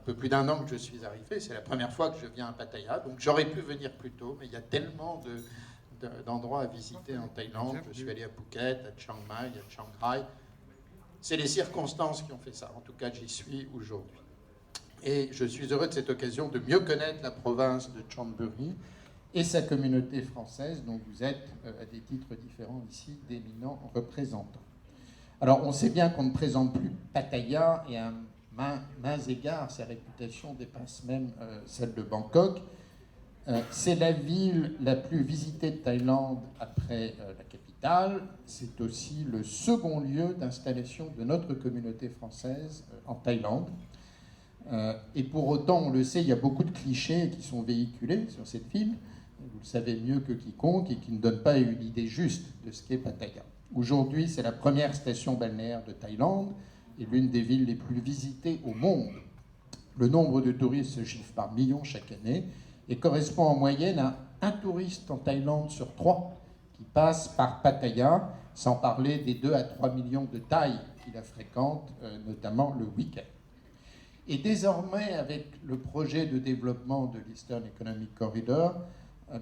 peu plus d'1 an que je suis arrivé. C'est la première fois que je viens à Pattaya. Donc j'aurais pu venir plus tôt, mais il y a tellement d'endroits à visiter en Thaïlande. Je suis allé à Phuket, à Chiang Mai, à Chiang Rai. C'est les circonstances qui ont fait ça. En tout cas, j'y suis aujourd'hui. Et je suis heureux de cette occasion de mieux connaître la province de Chonburi et sa communauté française, dont vous êtes, à des titres différents ici, d'éminents représentants. Alors, on sait bien qu'on ne présente plus Pattaya, et à maints égards, sa réputation dépasse même celle de Bangkok. C'est la ville la plus visitée de Thaïlande après la capitale. C'est aussi le second lieu d'installation de notre communauté française en Thaïlande. Et pour autant, on le sait, il y a beaucoup de clichés qui sont véhiculés sur cette ville. Vous le savez mieux que quiconque et qui ne donnent pas une idée juste de ce qu'est Pattaya. Aujourd'hui, c'est la première station balnéaire de Thaïlande et l'une des villes les plus visitées au monde. Le nombre de touristes se chiffre par millions chaque année et correspond en moyenne à un touriste en Thaïlande sur 3 qui passe par Pattaya, sans parler des 2 à 3 millions de Thaïs qui la fréquentent, notamment le week-end. Et désormais, avec le projet de développement de l'Eastern Economic Corridor,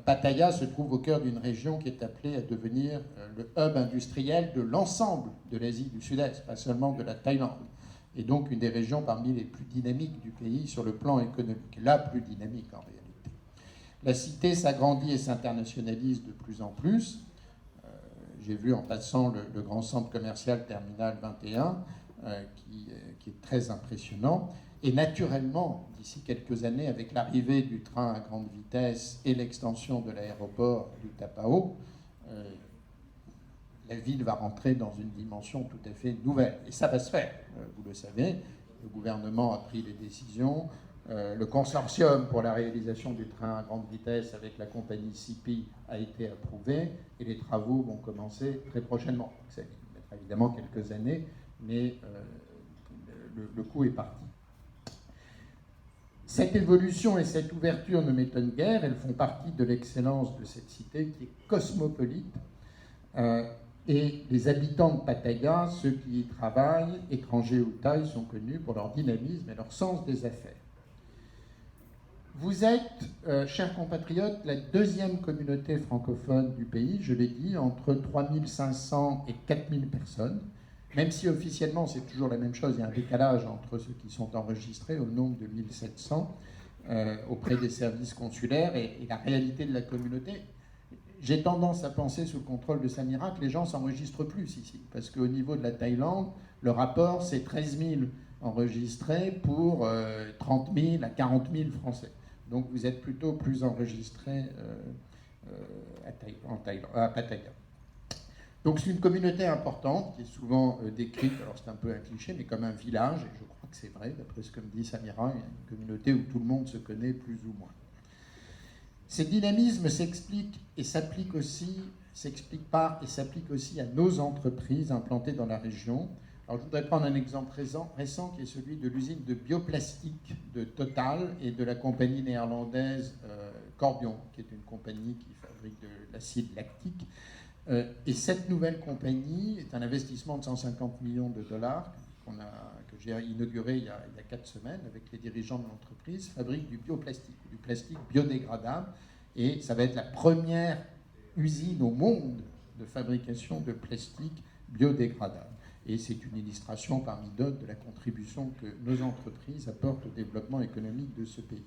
Pattaya se trouve au cœur d'une région qui est appelée à devenir le hub industriel de l'ensemble de l'Asie du Sud-Est, pas seulement de la Thaïlande, et donc une des régions parmi les plus dynamiques du pays sur le plan économique, la plus dynamique en réalité. La cité s'agrandit et s'internationalise de plus en plus. J'ai vu en passant le grand centre commercial Terminal 21, qui est très impressionnant. Et naturellement, d'ici quelques années, avec l'arrivée du train à grande vitesse et l'extension de l'aéroport du Tapao, la ville va rentrer dans une dimension tout à fait nouvelle. Et ça va se faire, vous le savez. Le gouvernement a pris les décisions. Le consortium pour la réalisation du train à grande vitesse avec la compagnie CP a été approuvé et les travaux vont commencer très prochainement. Ça va mettre évidemment quelques années, mais le coup est parti. Cette évolution et cette ouverture ne m'étonnent guère, elles font partie de l'excellence de cette cité qui est cosmopolite. Et les habitants de Pattaya, ceux qui y travaillent, étrangers ou Thaïs, sont connus pour leur dynamisme et leur sens des affaires. Vous êtes, chers compatriotes, la deuxième communauté francophone du pays, je l'ai dit, entre 3500 et 4000 personnes. Même si officiellement c'est toujours la même chose, il y a un décalage entre ceux qui sont enregistrés au nombre de 1700 auprès des services consulaires et la réalité de la communauté. J'ai tendance à penser, sous le contrôle de Samira, que les gens s'enregistrent plus ici, parce qu'au niveau de la Thaïlande, le rapport c'est 13 000 enregistrés pour 30 000 à 40 000 Français. Donc vous êtes plutôt plus enregistrés à Pattaya. Donc c'est une communauté importante qui est souvent décrite, alors c'est un peu un cliché, mais comme un village, et je crois que c'est vrai, d'après ce que me dit Samira, il y a une communauté où tout le monde se connaît plus ou moins. Ces dynamismes s'expliquent par et s'appliquent aussi à nos entreprises implantées dans la région. Alors je voudrais prendre un exemple récent qui est celui de l'usine de bioplastique de Total et de la compagnie néerlandaise Corbion, qui est une compagnie qui fabrique de l'acide lactique. Et cette nouvelle compagnie est un investissement de 150 millions de dollars que j'ai inauguré il y a 4 semaines avec les dirigeants de l'entreprise, fabrique du bioplastique, du plastique biodégradable, et ça va être la première usine au monde de fabrication de plastique biodégradable. Et c'est une illustration parmi d'autres de la contribution que nos entreprises apportent au développement économique de ce pays.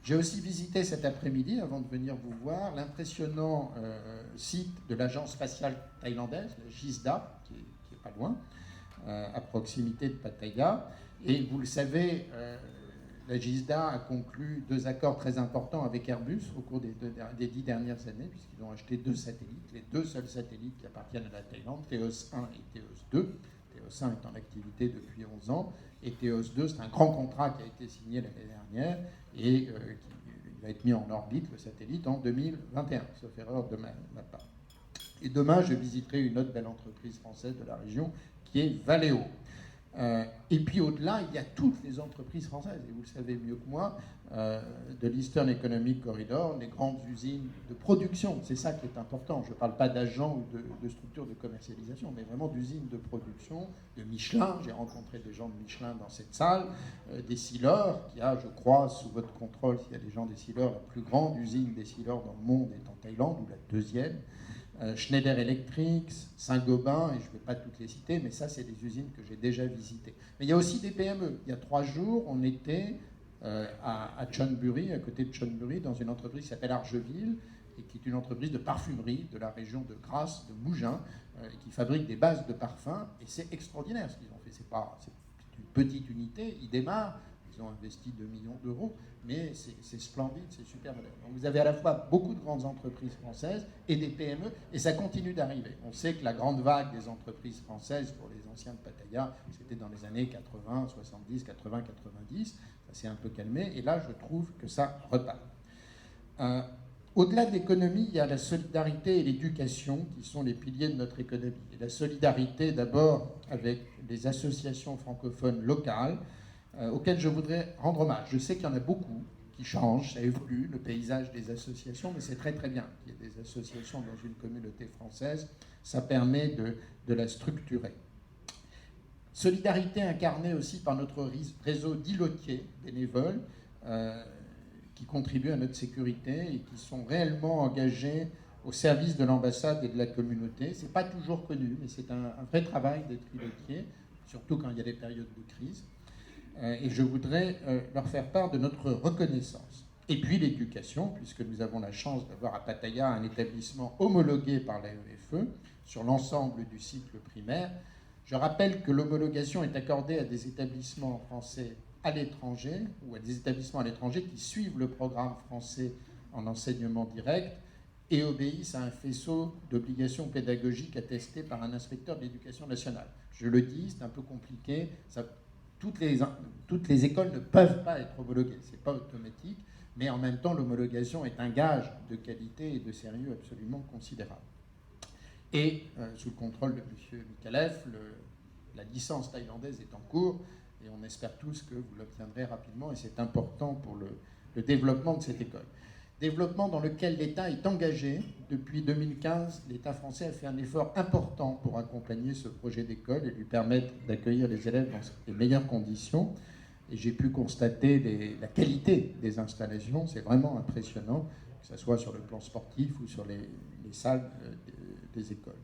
J'ai aussi visité cet après-midi, avant de venir vous voir, l'impressionnant site de l'agence spatiale thaïlandaise, la GISDA, qui est pas loin, à proximité de Pattaya. Et vous le savez, la GISDA a conclu 2 accords très importants avec Airbus au cours des 10 dernières années, puisqu'ils ont acheté 2 satellites, les 2 seuls satielites qui appartiennent à la Thaïlande, TEOS 1 et TEOS 2. TEOS 1 est en activité depuis 11 ans, et TEOS 2, c'est un grand contrat qui a été signé l'année dernière, et il va être mis en orbite, le satellite, en 2021, sauf erreur de ma part. Et demain, je visiterai une autre belle entreprise française de la région, qui est Valeo. Et puis au-delà, il y a toutes les entreprises françaises, et vous le savez mieux que moi, de l'Eastern Economic Corridor, les grandes usines de production. C'est ça qui est important. Je ne parle pas d'agents ou de structures de commercialisation, mais vraiment d'usines de production, de Michelin. J'ai rencontré des gens de Michelin dans cette salle, des scelleurs, qui a, je crois, sous votre contrôle, s'il y a des gens des scelleurs, la plus grande usine des scelleurs dans le monde est en Thaïlande, ou la deuxième. Schneider Electric, Saint-Gobain, et je ne vais pas toutes les citer, mais ça, c'est des usines que j'ai déjà visitées. Mais il y a aussi des PME. Il y a 3 jours, on était à Chonburi, à côté de Chonburi, dans une entreprise qui s'appelle Argeville, et qui est une entreprise de parfumerie de la région de Grasse, de Mougins, qui fabrique des bases de parfums, et c'est extraordinaire ce qu'ils ont fait. C'est une petite unité, ils démarrent, ils ont investi 2 millions d'euros, mais c'est splendide, c'est super moderne. Donc vous avez à la fois beaucoup de grandes entreprises françaises et des PME, et ça continue d'arriver. On sait que la grande vague des entreprises françaises pour les anciens de Pattaya, c'était dans les années 80, 70, 80, 90, ça s'est un peu calmé, et là je trouve que ça repart. Au-delà de l'économie, il y a la solidarité et l'éducation qui sont les piliers de notre économie. Et la solidarité d'abord avec les associations francophones locales, auxquelles je voudrais rendre hommage. Je sais qu'il y en a beaucoup qui changent, ça évolue, le paysage des associations, mais c'est très très bien qu'il y ait des associations dans une communauté française, ça permet de la structurer. Solidarité incarnée aussi par notre réseau d'îlotiers bénévoles qui contribuent à notre sécurité et qui sont réellement engagés au service de l'ambassade et de la communauté. Ce n'est pas toujours connu, mais c'est un vrai travail d'être îlotier, surtout quand il y a des périodes de crise. Et je voudrais leur faire part de notre reconnaissance. Et puis l'éducation, puisque nous avons la chance d'avoir à Pattaya un établissement homologué par l'AEFE sur l'ensemble du cycle primaire. Je rappelle que l'homologation est accordée à des établissements français à l'étranger, ou à des établissements à l'étranger qui suivent le programme français en enseignement direct et obéissent à un faisceau d'obligations pédagogiques attestées par un inspecteur de l'éducation nationale. Je le dis, c'est un peu compliqué, toutes les écoles ne peuvent pas être homologuées, ce n'est pas automatique, mais en même temps, l'homologation est un gage de qualité et de sérieux absolument considérable. Et sous le contrôle de M. Mikalev, la licence thaïlandaise est en cours, et on espère tous que vous l'obtiendrez rapidement, et c'est important pour le développement de cette école. Développement dans lequel l'État est engagé. Depuis 2015, l'État français a fait un effort important pour accompagner ce projet d'école et lui permettre d'accueillir les élèves dans les meilleures conditions. Et j'ai pu constater la qualité des installations, c'est vraiment impressionnant, que ce soit sur le plan sportif ou sur les salles des écoles.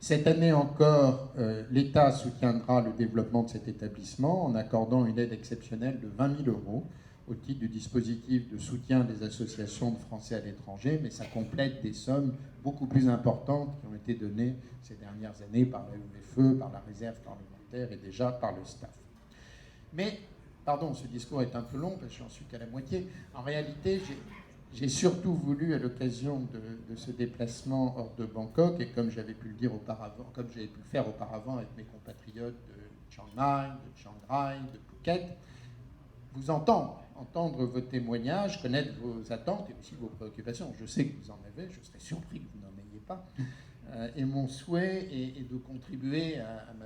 Cette année encore, l'État soutiendra le développement de cet établissement en accordant une aide exceptionnelle de 20 000 € au titre du dispositif de soutien des associations de Français à l'étranger, mais ça complète des sommes beaucoup plus importantes qui ont été données ces dernières années par la UFE, par la réserve parlementaire et déjà par le staff. Mais, pardon, ce discours est un peu long parce que j'en suis qu'à la moitié. En réalité, j'ai surtout voulu, à l'occasion de ce déplacement hors de Bangkok, et comme j'avais pu le dire auparavant, comme j'avais pu le faire auparavant avec mes compatriotes de Chiang Mai, de Chiang Rai, de Phuket, vous entendre vos témoignages, connaître vos attentes et aussi vos préoccupations. Je sais que vous en avez, je serais surpris que vous n'en ayez pas. Et mon souhait est de contribuer à ma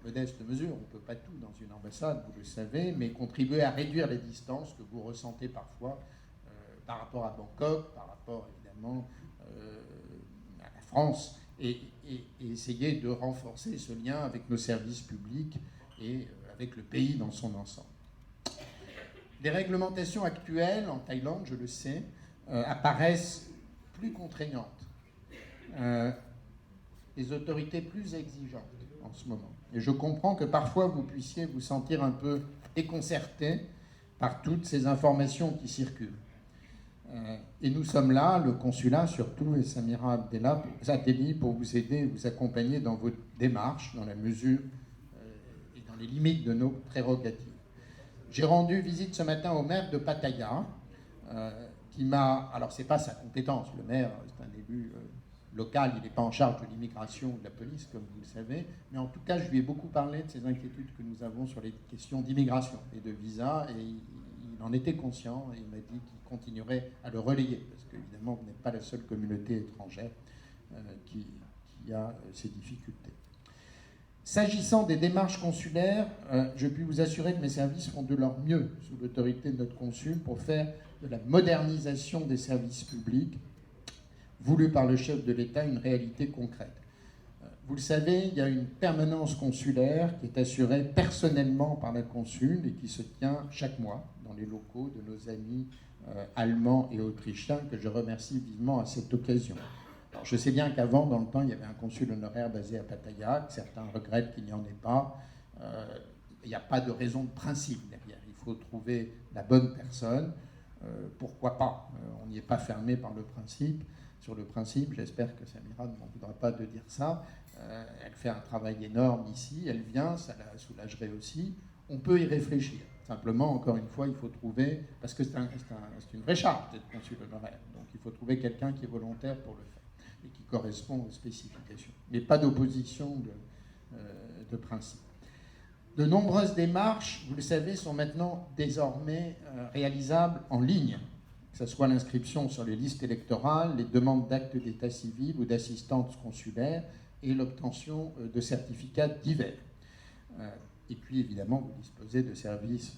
modeste mesure, on ne peut pas tout dans une ambassade, vous le savez, mais contribuer à réduire les distances que vous ressentez parfois par rapport à Bangkok, par rapport évidemment à la France, et essayer de renforcer ce lien avec nos services publics et avec le pays dans son ensemble. Les réglementations actuelles en Thaïlande, je le sais, apparaissent plus contraignantes, les autorités plus exigeantes en ce moment. Et je comprends que parfois vous puissiez vous sentir un peu déconcerté par toutes ces informations qui circulent. Et nous sommes là, le consulat surtout, et Samira Abdelli, pour vous aider, vous accompagner dans vos démarches, dans la mesure et dans les limites de nos prérogatives. J'ai rendu visite ce matin au maire de Pattaya, qui m'a... Alors, ce n'est pas sa compétence, le maire, c'est un élu local, il n'est pas en charge de l'immigration ou de la police, comme vous le savez, mais en tout cas, je lui ai beaucoup parlé de ces inquiétudes que nous avons sur les questions d'immigration et de visa, et il en était conscient, et il m'a dit qu'il continuerait à le relayer, parce qu'évidemment, vous n'êtes pas la seule communauté étrangère qui a ces difficultés. S'agissant des démarches consulaires, je puis vous assurer que mes services font de leur mieux sous l'autorité de notre consul pour faire de la modernisation des services publics voulue par le chef de l'État une réalité concrète. Vous le savez, il y a une permanence consulaire qui est assurée personnellement par la consul et qui se tient chaque mois dans les locaux de nos amis allemands et autrichiens, que je remercie vivement à cette occasion. Alors, je sais bien qu'avant, dans le temps, il y avait un consul honoraire basé à Pattaya, que certains regrettent qu'il n'y en ait pas. Il n'y a pas de raison de principe derrière. Il faut trouver la bonne personne. Pourquoi pas? On n'y est pas fermé par le principe. Sur le principe, j'espère que Samira ne m'en voudra pas de dire ça. Elle fait un travail énorme ici, elle vient, ça la soulagerait aussi. On peut y réfléchir. Simplement, encore une fois, il faut trouver, parce que c'est une vraie charte d'être consul honoraire, donc il faut trouver quelqu'un qui est volontaire pour le faire et qui correspond aux spécifications. Mais pas d'opposition de principe. De nombreuses démarches, vous le savez, sont maintenant désormais réalisables en ligne, que ce soit l'inscription sur les listes électorales, les demandes d'actes d'état civil ou d'assistance consulaire et l'obtention de certificats divers. Et puis, évidemment, vous disposez de services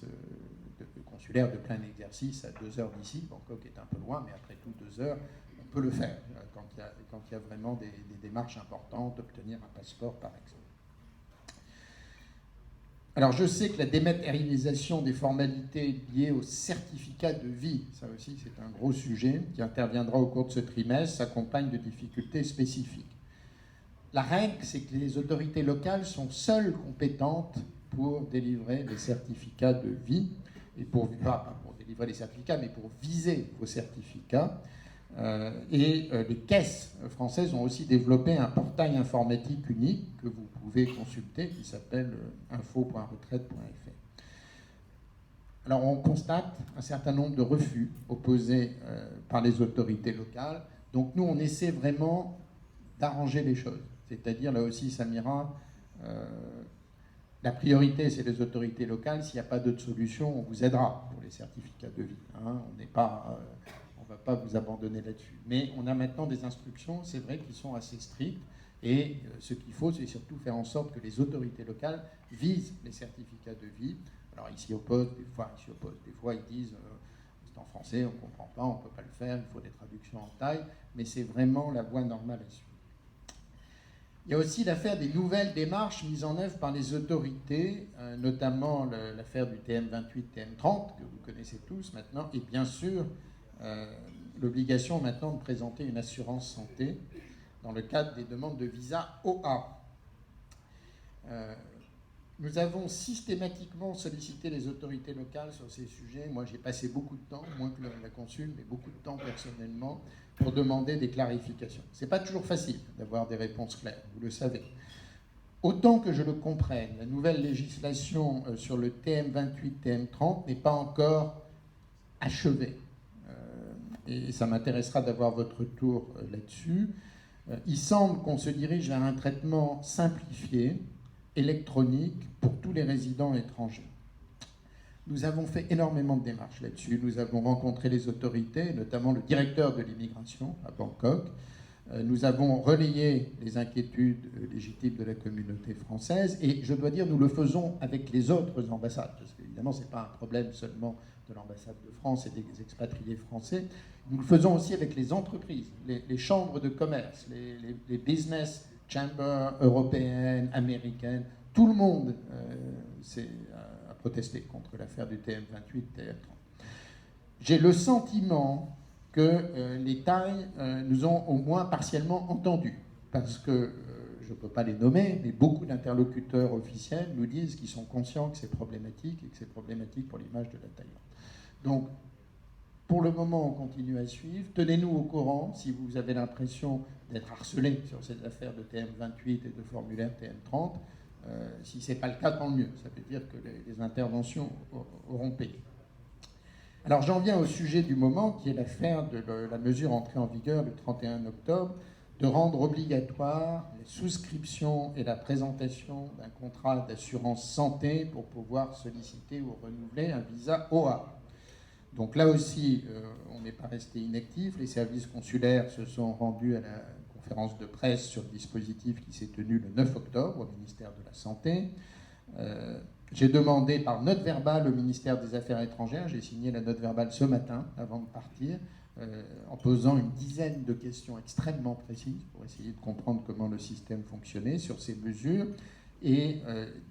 consulaires de plein exercice à 2 heures d'ici. Bangkok est un peu loin, mais après tout, 2 heures, on peut le faire quand il y a vraiment des démarches importantes, obtenir un passeport, par exemple. Alors, je sais que la dématérialisation des formalités liées au certificat de vie, ça aussi, c'est un gros sujet qui interviendra au cours de ce trimestre, s'accompagne de difficultés spécifiques. La règle, c'est que les autorités locales sont seules compétentes pour délivrer les certificats de vie, et pas pour délivrer les certificats, mais pour viser vos certificats. Les caisses françaises ont aussi développé un portail informatique unique que vous pouvez consulter, qui s'appelle info.retraite.fr. Alors on constate un certain nombre de refus opposés par les autorités locales. Donc nous, on essaie vraiment d'arranger les choses. C'est-à-dire, là aussi, Samira, la priorité, c'est les autorités locales. S'il n'y a pas d'autre solution, on vous aidera pour les certificats de vie. Hein. On ne va pas vous abandonner là-dessus. Mais on a maintenant des instructions, c'est vrai, qui sont assez strictes. Et ce qu'il faut, c'est surtout faire en sorte que les autorités locales visent les certificats de vie. Alors, ils s'y opposent, des fois ils disent c'est en français, on ne comprend pas, on ne peut pas le faire, il faut des traductions en thaï, mais c'est vraiment la voie normale à suivre. Il y a aussi l'affaire des nouvelles démarches mises en œuvre par les autorités, notamment l'affaire du TM28, TM30, que vous connaissez tous maintenant, et bien sûr l'obligation maintenant de présenter une assurance santé dans le cadre des demandes de visa OA. Nous avons systématiquement sollicité les autorités locales sur ces sujets. Moi, j'ai passé beaucoup de temps, moins que la consul, mais beaucoup de temps personnellement, pour demander des clarifications. Ce n'est pas toujours facile d'avoir des réponses claires, vous le savez. Autant que je le comprenne, la nouvelle législation sur le TM28, TM30 n'est pas encore achevée. Et ça m'intéressera d'avoir votre tour là-dessus. Il semble qu'on se dirige vers un traitement simplifié, électronique, pour tous les résidents étrangers. Nous avons fait énormément de démarches là-dessus. Nous avons rencontré les autorités, notamment le directeur de l'immigration à Bangkok. Nous avons relayé les inquiétudes légitimes de la communauté française. Et je dois dire, nous le faisons avec les autres ambassades. Parce qu'évidemment, ce n'est pas un problème seulement de l'ambassade de France et des expatriés français. Nous le faisons aussi avec les entreprises, les chambres de commerce, les business chambers européennes, américaines. Tout le monde a protesté contre l'affaire du TM28, TM30. J'ai le sentiment que les Thaïs nous ont au moins partiellement entendus, parce que, je ne peux pas les nommer, mais beaucoup d'interlocuteurs officiels nous disent qu'ils sont conscients que c'est problématique et que c'est problématique pour l'image de la Thaïlande. Donc, pour le moment, on continue à suivre. Tenez-nous au courant si vous avez l'impression d'être harcelé sur cette affaire de TM28 et de formulaire TM30. Si ce n'est pas le cas, tant mieux. Ça veut dire que les interventions auront payé. Alors j'en viens au sujet du moment, qui est l'affaire de la mesure entrée en vigueur le 31 octobre, de rendre obligatoire la souscription et la présentation d'un contrat d'assurance santé pour pouvoir solliciter ou renouveler un visa OA. Donc là aussi, on n'est pas resté inactif. Les services consulaires se sont rendus à la conférence de presse sur le dispositif qui s'est tenue le 9 octobre au ministère de la Santé. J'ai demandé par note verbale au ministère des Affaires étrangères, j'ai signé la note verbale ce matin avant de partir, en posant une dizaine de questions extrêmement précises pour essayer de comprendre comment le système fonctionnait sur ces mesures et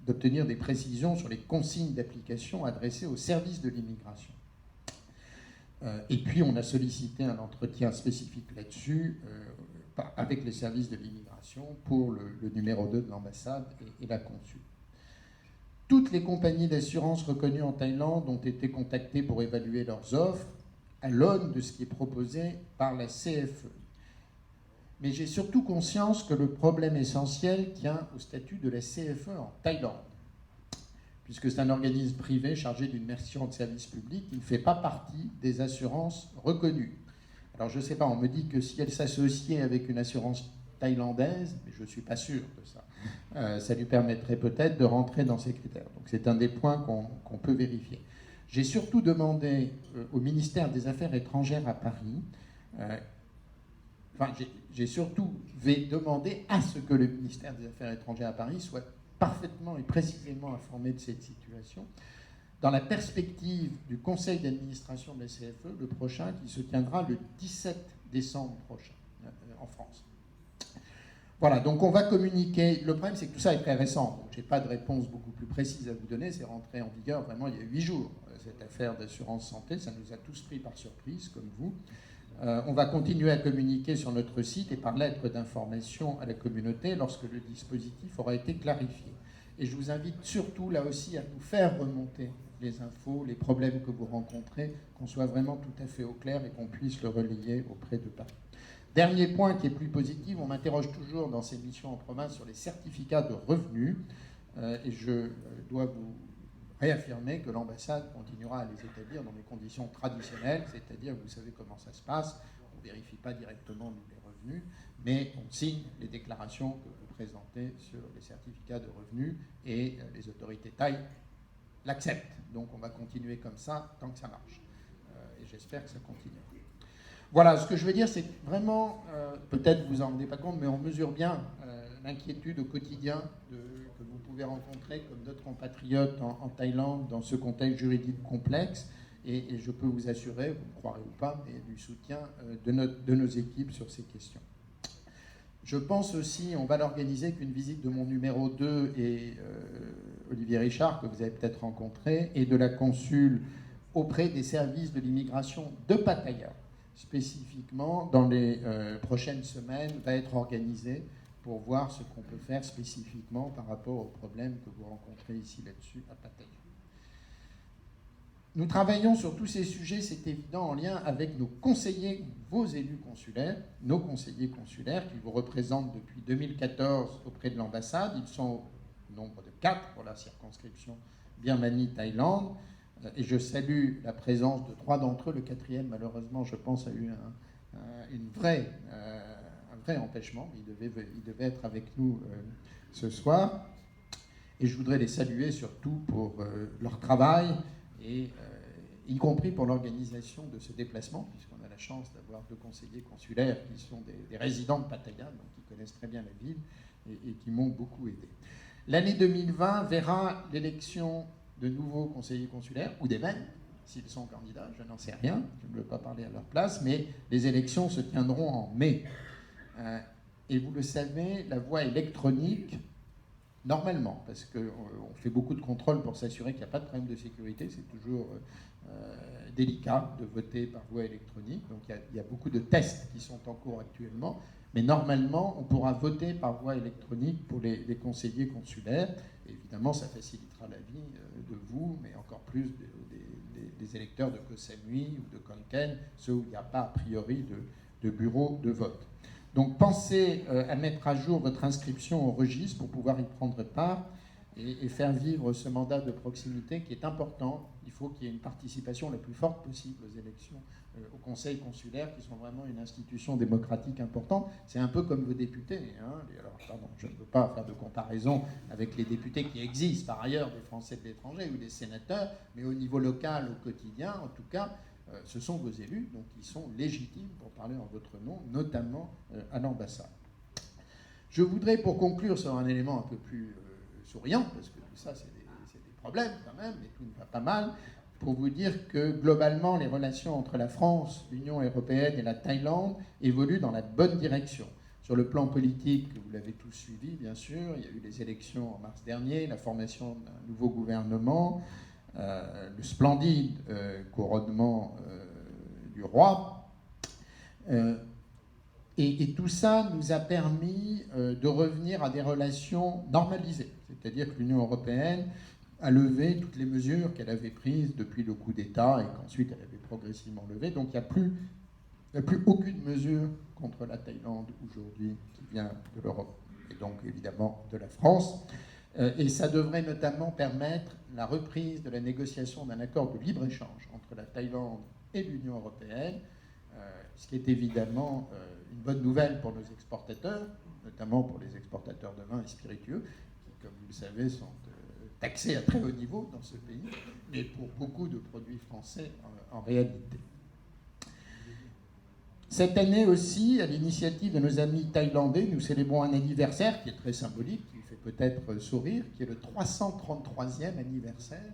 d'obtenir des précisions sur les consignes d'application adressées aux services de l'immigration. Et puis on a sollicité un entretien spécifique là-dessus avec les services de l'immigration pour le numéro 2 de l'ambassade et la consul. Toutes les compagnies d'assurance reconnues en Thaïlande ont été contactées pour évaluer leurs offres à l'aune de ce qui est proposé par la CFE. Mais j'ai surtout conscience que le problème essentiel tient au statut de la CFE en Thaïlande, puisque c'est un organisme privé chargé d'une mission de service public qui ne fait pas partie des assurances reconnues. Alors je ne sais pas, on me dit que si elle s'associait avec une assurance thaïlandaise, mais je ne suis pas sûr de ça, ça lui permettrait peut-être de rentrer dans ces critères. Donc c'est un des points qu'on peut vérifier. J'ai surtout demandé au ministère des Affaires étrangères à Paris, j'ai surtout demandé à ce que le ministère des Affaires étrangères à Paris soit parfaitement et précisément informé de cette situation, dans la perspective du conseil d'administration de la CFE, le prochain, qui se tiendra le 17 décembre prochain en France. Voilà, donc on va communiquer. Le problème, c'est que tout ça est très récent. Donc je n'ai pas de réponse beaucoup plus précise à vous donner. C'est rentré en vigueur vraiment il y a 8 jours, cette affaire d'assurance santé. Ça nous a tous pris par surprise, comme vous. On va continuer à communiquer sur notre site et par lettre d'information à la communauté lorsque le dispositif aura été clarifié. Et je vous invite surtout, là aussi, à nous faire remonter les infos, les problèmes que vous rencontrez, qu'on soit vraiment tout à fait au clair et qu'on puisse le relayer auprès de Paris. Dernier point qui est plus positif, on m'interroge toujours dans ces missions en province sur les certificats de revenus, et je dois vous réaffirmer que l'ambassade continuera à les établir dans les conditions traditionnelles, c'est-à-dire, vous savez comment ça se passe, on ne vérifie pas directement les revenus, mais on signe les déclarations que vous présentez sur les certificats de revenus, et les autorités thaï l'acceptent. Donc on va continuer comme ça tant que ça marche, et j'espère que ça continuera. Voilà, ce que je veux dire, c'est vraiment, peut-être vous en rendez pas compte, mais on mesure bien l'inquiétude au quotidien que vous pouvez rencontrer comme d'autres compatriotes en Thaïlande dans ce contexte juridique complexe. Et je peux vous assurer, vous me croirez ou pas, mais du soutien de nos équipes sur ces questions. Je pense aussi, on va l'organiser, qu'une visite de mon numéro 2 et Olivier Richard, que vous avez peut-être rencontré, et de la consul auprès des services de l'immigration de Pattaya, spécifiquement dans les prochaines semaines, va être organisé pour voir ce qu'on peut faire spécifiquement par rapport aux problèmes que vous rencontrez ici là-dessus à Pattaya. Nous travaillons sur tous ces sujets, c'est évident, en lien avec nos conseillers, vos élus consulaires, nos conseillers consulaires qui vous représentent depuis 2014 auprès de l'ambassade. Ils sont au nombre de 4 pour la circonscription Birmanie-Thaïlande. Et je salue la présence de 3 d'entre eux. Le 4e, malheureusement, je pense, a eu un vrai empêchement. Il devait être avec nous ce soir. Et je voudrais les saluer surtout pour leur travail, et y compris pour l'organisation de ce déplacement, puisqu'on a la chance d'avoir 2 conseillers consulaires qui sont des résidents de Pattaya, donc qui connaissent très bien la ville et qui m'ont beaucoup aidé. L'année 2020 verra l'élection de nouveaux conseillers consulaires, ou des mêmes, s'ils sont candidats, je n'en sais rien, je ne veux pas parler à leur place, mais les élections se tiendront en mai. Et vous le savez, la voie électronique, normalement, parce qu'on fait beaucoup de contrôles pour s'assurer qu'il n'y a pas de problème de sécurité, c'est toujours délicat de voter par voie électronique, donc il y a beaucoup de tests qui sont en cours actuellement, mais normalement, on pourra voter par voie électronique pour les conseillers consulaires. Et évidemment, ça facilitera la vie de vous, mais encore plus des électeurs de Koh Samui ou de Khon Kaen, ceux où il n'y a pas a priori de bureau de vote. Donc pensez à mettre à jour votre inscription au registre pour pouvoir y prendre part et faire vivre ce mandat de proximité qui est important. Il faut qu'il y ait une participation la plus forte possible aux élections au Conseil consulaire, qui sont vraiment une institution démocratique importante. C'est un peu comme vos députés. Hein. Alors, pardon, je ne veux pas faire de comparaison avec les députés qui existent par ailleurs, des Français de l'étranger ou des sénateurs, mais au niveau local, au quotidien, en tout cas, ce sont vos élus, donc ils sont légitimes pour parler en votre nom, notamment à l'ambassade. Je voudrais, pour conclure sur un élément un peu plus souriant, parce que tout ça, c'est des problèmes quand même, mais tout ne va pas mal, pour vous dire que globalement, les relations entre la France, l'Union européenne et la Thaïlande évoluent dans la bonne direction. Sur le plan politique, vous l'avez tous suivi, bien sûr, il y a eu les élections en mars dernier, la formation d'un nouveau gouvernement, le splendide couronnement du roi. Et tout ça nous a permis de revenir à des relations normalisées. C'est-à-dire que l'Union européenne a levé toutes les mesures qu'elle avait prises depuis le coup d'État et qu'ensuite elle avait progressivement levées. Donc il n'y a plus aucune mesure contre la Thaïlande aujourd'hui qui vient de l'Europe et donc évidemment de la France. Et ça devrait notamment permettre la reprise de la négociation d'un accord de libre-échange entre la Thaïlande et l'Union européenne, ce qui est évidemment une bonne nouvelle pour nos exportateurs, notamment pour les exportateurs de vins et spiritueux, qui, comme vous le savez, sont taxés à très haut niveau dans ce pays, mais pour beaucoup de produits français en réalité. Cette année aussi, à l'initiative de nos amis thaïlandais, nous célébrons un anniversaire qui est très symbolique, qui fait peut-être sourire, qui est le 333e anniversaire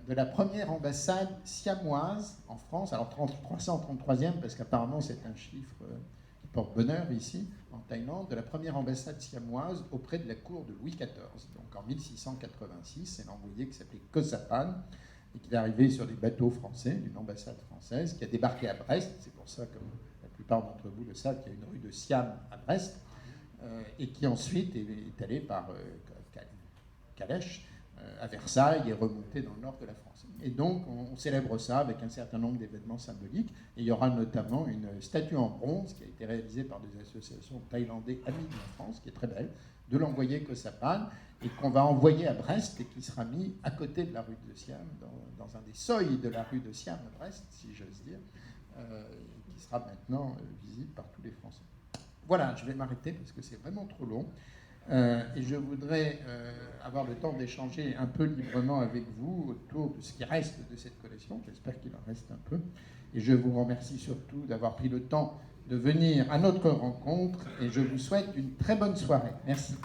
de la première ambassade siamoise en France. Alors 333e parce qu'apparemment c'est un chiffre qui porte bonheur ici, en Thaïlande, de la première ambassade siamoise auprès de la cour de Louis XIV. Donc en 1686, c'est l'envoyé qui s'appelait Kosapan, et qui est arrivé sur des bateaux français, d'une ambassade française, qui a débarqué à Brest. C'est pour ça, comme la plupart d'entre vous le savent, qu'il y a une rue de Siam à Brest, et qui ensuite est allé par calèche à Versailles et remonté dans le nord de la France. Et donc, on célèbre ça avec un certain nombre d'événements symboliques. Et il y aura notamment une statue en bronze qui a été réalisée par des associations thaïlandais amis de la France, qui est très belle, de l'envoyé Kosapan, et qu'on va envoyer à Brest et qui sera mis à côté de la rue de Siam, dans un des seuils de la rue de Siam à Brest, si j'ose dire, qui sera maintenant visible par tous les Français. Voilà, je vais m'arrêter parce que c'est vraiment trop long. Et je voudrais avoir le temps d'échanger un peu librement avec vous autour de ce qui reste de cette collection. J'espère qu'il en reste un peu. Et je vous remercie surtout d'avoir pris le temps de venir à notre rencontre et je vous souhaite une très bonne soirée. Merci.